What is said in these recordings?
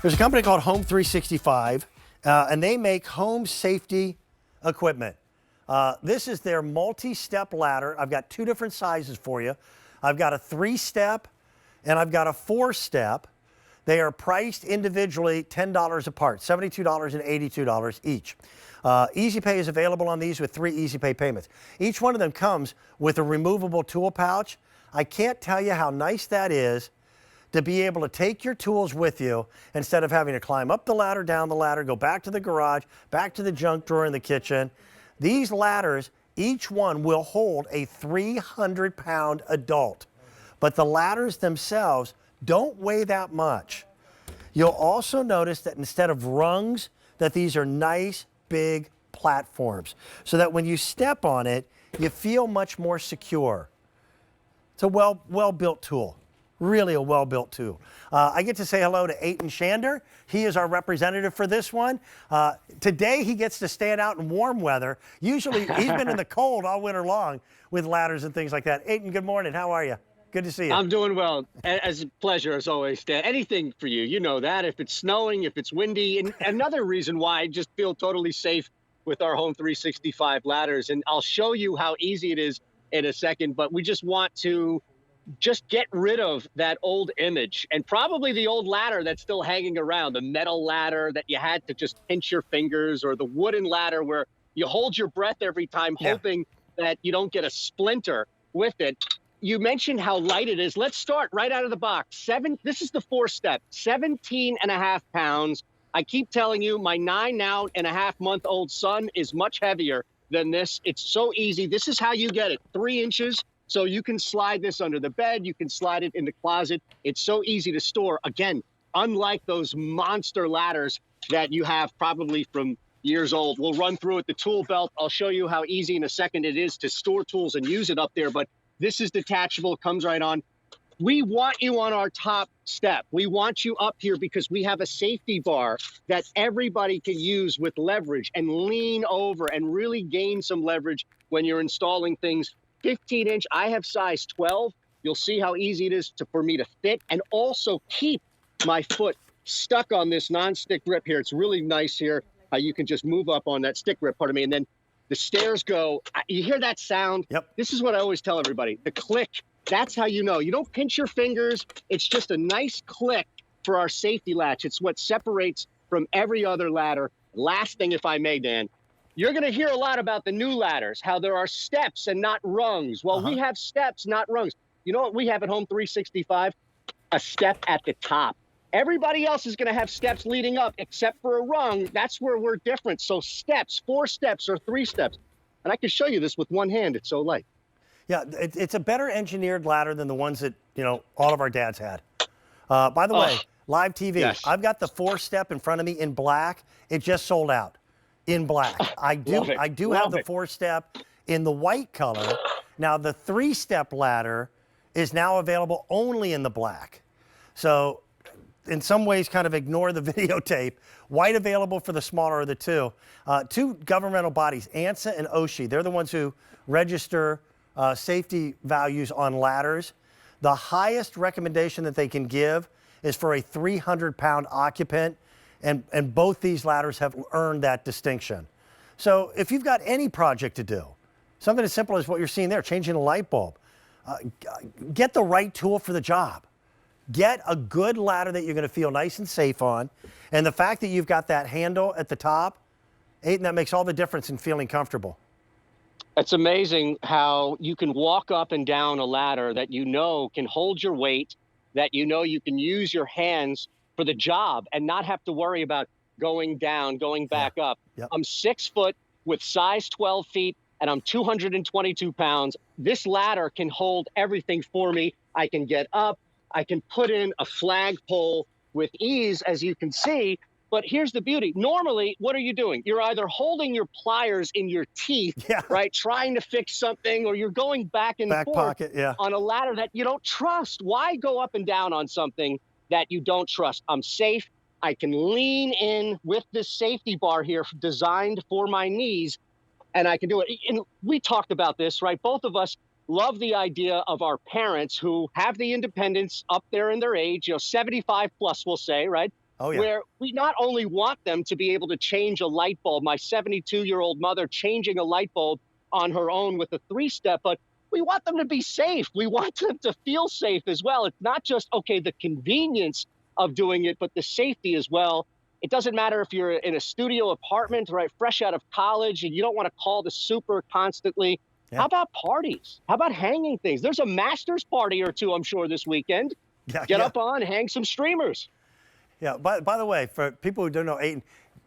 There's a company called Home 365, and they make home safety equipment. This is their multi-step ladder. I've got two different sizes for you. I've got a 3-step and I've got a 4-step. They are priced individually $10 apart, $72 and $82 each. Easy Pay is available on these with 3 Easy Pay payments. Each one of them comes with a removable tool pouch. I can't tell you how nice that is to be able to take your tools with you instead of having to climb up the ladder, down the ladder, go back to the garage, back to the junk drawer in the kitchen. These ladders, each one will hold a 300-pound adult, but the ladders themselves don't weigh that much. You'll also notice that instead of rungs, that these are nice, big platforms, so that when you step on it, you feel much more secure. It's a well-built tool. Really a well-built tool. I get to say hello to Aiton Shander. He is our representative for this one. Today he gets to stand out in warm weather. Usually he's been in the cold all winter long with ladders and things like that. Aiton, good morning. How are you? Good to see you. I'm doing well. As a pleasure as always, Stan. Anything for you. You know that. If it's snowing, if it's windy. And another reason why I just feel totally safe with our Home 365 ladders. And I'll show you how easy it is in a second. But we just want to just get rid of that old image and probably the old ladder that's still hanging around, the metal ladder that you had to just pinch your fingers, or the wooden ladder where you hold your breath every time, hoping that you don't get a splinter with it. You mentioned how light it is. Let's start right out of the box. This is the 4-step, 17.5 pounds. I keep telling you, my 9.5-month-old son is much heavier than this. It's so easy. This is how you get it. 3 inches. So you can slide this under the bed. You can slide it in the closet. It's so easy to store. Again, unlike those monster ladders that you have probably from years old. We'll run through it. The tool belt, I'll show you how easy in a second it is to store tools and use it up there. But this is detachable, comes right on. We want you on our top step. We want you up here because we have a safety bar that everybody can use with leverage and lean over and really gain some leverage when you're installing things. 15-inch, I have size 12. You'll see how easy it is for me to fit and also keep my foot stuck on this non-stick grip here. It's really nice here. You can just move up on that stick grip, pardon me, and then the stairs go. You hear that sound? Yep. This is what I always tell everybody. The click, that's how you know. You don't pinch your fingers. It's just a nice click for our safety latch. It's what separates from every other ladder. Last thing, if I may, Dan, you're going to hear a lot about the new ladders, how there are steps and not rungs. Well, we have steps, not rungs. You know what we have at Home 365? A step at the top. Everybody else is going to have steps leading up, except for a rung. That's where we're different. So steps, 4 steps or 3 steps. And I can show you this with one hand. It's so light. Yeah, it's a better engineered ladder than the ones that, all of our dads had. By the way, live TV, yes. I've got the 4-step in front of me in black. It just sold out in black. I do have the 4-step in the white color. Now, the 3-step ladder is now available only in the black. So in some ways, kind of ignore the videotape. White available for the smaller of the two. Two governmental bodies, ANSA and OSHI, they're the ones who register safety values on ladders. The highest recommendation that they can give is for a 300-pound occupant, and both these ladders have earned that distinction. So if you've got any project to do, something as simple as what you're seeing there, changing a light bulb, get the right tool for the job. Get a good ladder that you're going to feel nice and safe on. And the fact that you've got that handle at the top, Aiton, that makes all the difference in feeling comfortable. It's amazing how you can walk up and down a ladder that can hold your weight, that you can use your hands for the job and not have to worry about going down, going back up. Yep. I'm 6 foot with size 12 feet, and I'm 222 pounds. This ladder can hold everything for me. I can get up. I can put in a flagpole with ease, as you can see. But here's the beauty. Normally, what are you doing? You're either holding your pliers in your teeth, right, trying to fix something, or you're going back and forth on a ladder that you don't trust. Why go up and down on something that you don't trust? I'm safe. I can lean in with this safety bar here designed for my knees, and I can do it. And we talked about this, right? Both of us love the idea of our parents who have the independence up there in their age, 75 plus, we'll say, right? Oh, yeah. where we not only want them to be able to change a light bulb, my 72-year-old mother changing a light bulb on her own with a 3-step, but we want them to be safe. We want them to feel safe as well. It's not just, okay, the convenience of doing it, but the safety as well. It doesn't matter if you're in a studio apartment, right, fresh out of college, and you don't want to call the super constantly. Yeah. How about parties? How about hanging things? There's a master's party or two, I'm sure, this weekend. Yeah, Get yeah. up on, hang some streamers. Yeah, by the way, for people who don't know Aiden,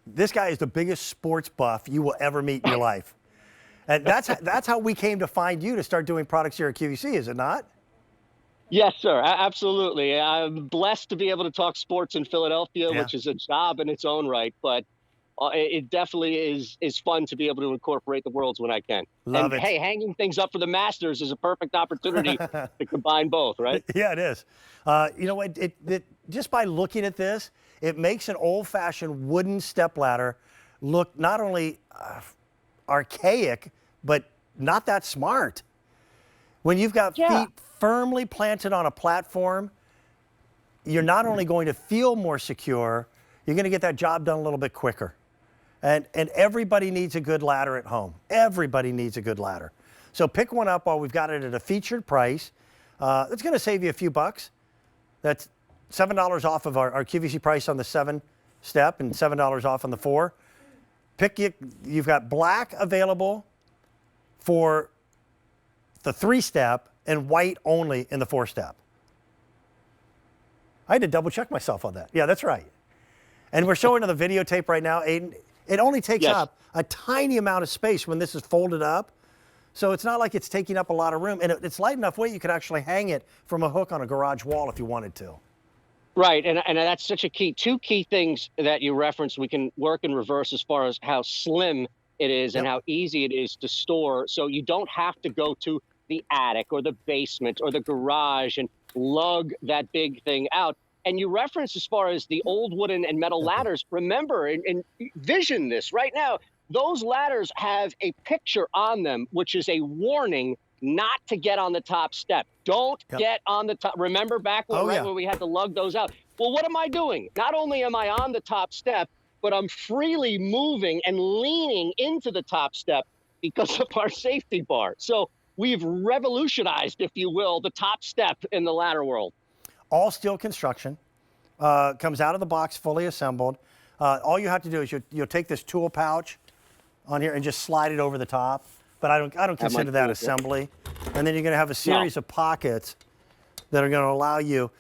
this guy is the biggest sports buff you will ever meet in your life. And that's how we came to find you to start doing products here at QVC, is it not? Yes, sir. Absolutely. I'm blessed to be able to talk sports in Philadelphia, Yeah. which is a job in its own right. But it definitely is fun to be able to incorporate the worlds when I can. Love and it. hey, hanging things up for the Masters is a perfect opportunity to combine both, right? Yeah, it is. You know what? Just by looking at this, it makes an old-fashioned wooden stepladder look not only archaic, but not that smart. When you've got Yeah. feet firmly planted on a platform, you're not only going to feel more secure, you're going to get that job done a little bit quicker. And everybody needs a good ladder at home. Everybody needs a good ladder. So pick one up while we've got it at a featured price. It's going to save you a few bucks. That's $7 off of our QVC price on the 7-step and $7 off on the 4. You've got black available for the 3-step and white only in the 4-step. I had to double check myself on that. Yeah, that's right. And we're showing on the videotape right now, Aiden, it only takes Yes. up a tiny amount of space when this is folded up. So it's not like it's taking up a lot of room. And it's light enough weight you could actually hang it from a hook on a garage wall if you wanted to. Right, and that's such a key. Two key things that you referenced, we can work in reverse as far as how slim it is and Yep. how easy it is to store. So you don't have to go to the attic or the basement or the garage and lug that big thing out. And you referenced as far as the old wooden and metal ladders. Remember and vision this right now. Those ladders have a picture on them, which is a warning not to get on the top step. Don't Yep. get on the top. Remember back when, Oh, yeah. when we had to lug those out? Well, what am I doing? Not only am I on the top step, but I'm freely moving and leaning into the top step because of our safety bar. So we've revolutionized, if you will, the top step in the ladder world. All steel construction, comes out of the box fully assembled. All you have to do is you'll take this tool pouch on here and just slide it over the top. But I don't consider that assembly. And then you're going to have a series of pockets that are going to allow you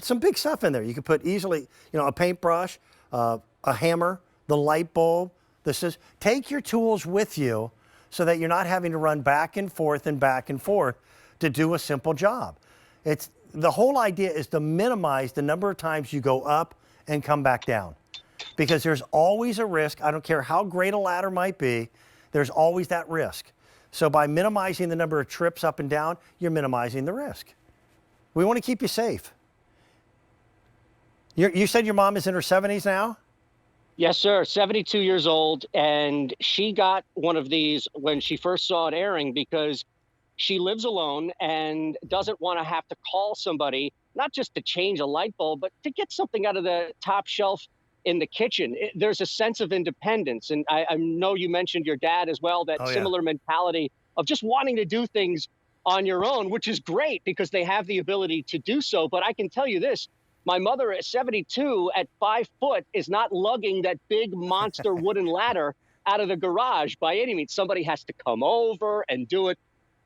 some big stuff in there. You can put easily, a paintbrush, a hammer, the light bulb. Take your tools with you so that you're not having to run back and forth to do a simple job. The whole idea is to minimize the number of times you go up and come back down, because there's always a risk. I don't care how great a ladder might be, there's always that risk. So by minimizing the number of trips up and down, you're minimizing the risk. We want to keep you safe. You said your mom is in her 70s now? Yes, sir. 72 years old. And she got one of these when she first saw it airing because she lives alone and doesn't want to have to call somebody, not just to change a light bulb, but to get something out of the top shelf in the kitchen. There's a sense of independence. And I know you mentioned your dad as well, that similar mentality of just wanting to do things on your own, which is great because they have the ability to do so. But I can tell you this, my mother at 72 at 5 foot is not lugging that big monster wooden ladder out of the garage by any means. Somebody has to come over and do it.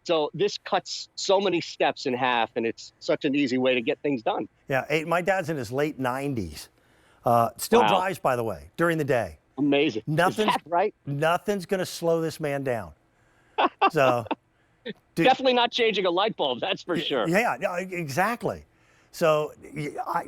So this cuts so many steps in half, and it's such an easy way to get things done. Yeah, my dad's in his late 90s. Still drives, by the way, during the day. Amazing. Is that right? Nothing's going to slow this man down. So, definitely not changing a light bulb, that's for sure. Yeah, exactly. So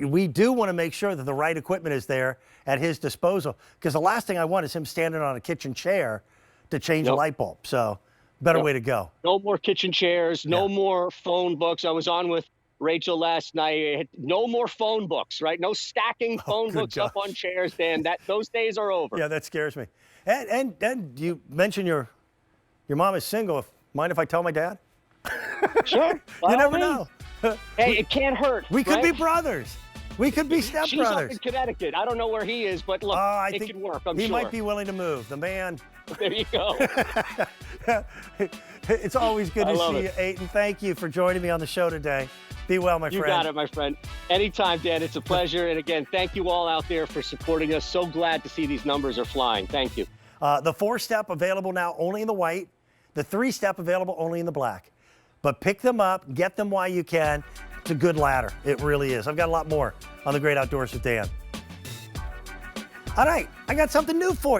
we do want to make sure that the right equipment is there at his disposal, because the last thing I want is him standing on a kitchen chair to change a light bulb. So better way to go. No more kitchen chairs, no more phone books. I was on with Rachel last night. No more phone books, right? No stacking phone books up on chairs, Dan. Those days are over. Yeah, that scares me. And you mentioned your mom is single. Mind if I tell my dad? Sure. You never know. Hey, it can't hurt. We could be brothers. We could be She's up stepbrothers. in Connecticut. I don't know where he is, but look, I it think could work, I'm he sure. might be willing to move. The man. There you go. It's always good I to love see it. you, Aiton. Thank you for joining me on the show today. Be well, my You friend. got it, my friend. Anytime, Dan. It's a pleasure. And again, thank you all out there for supporting us. So glad to see these numbers are flying. Thank you. The 4-step available now only in the white. The 3-step available only in the black. But pick them up, get them while you can. It's a good ladder. It really is. I've got a lot more on The Great Outdoors with Dan. All right, I got something new for you.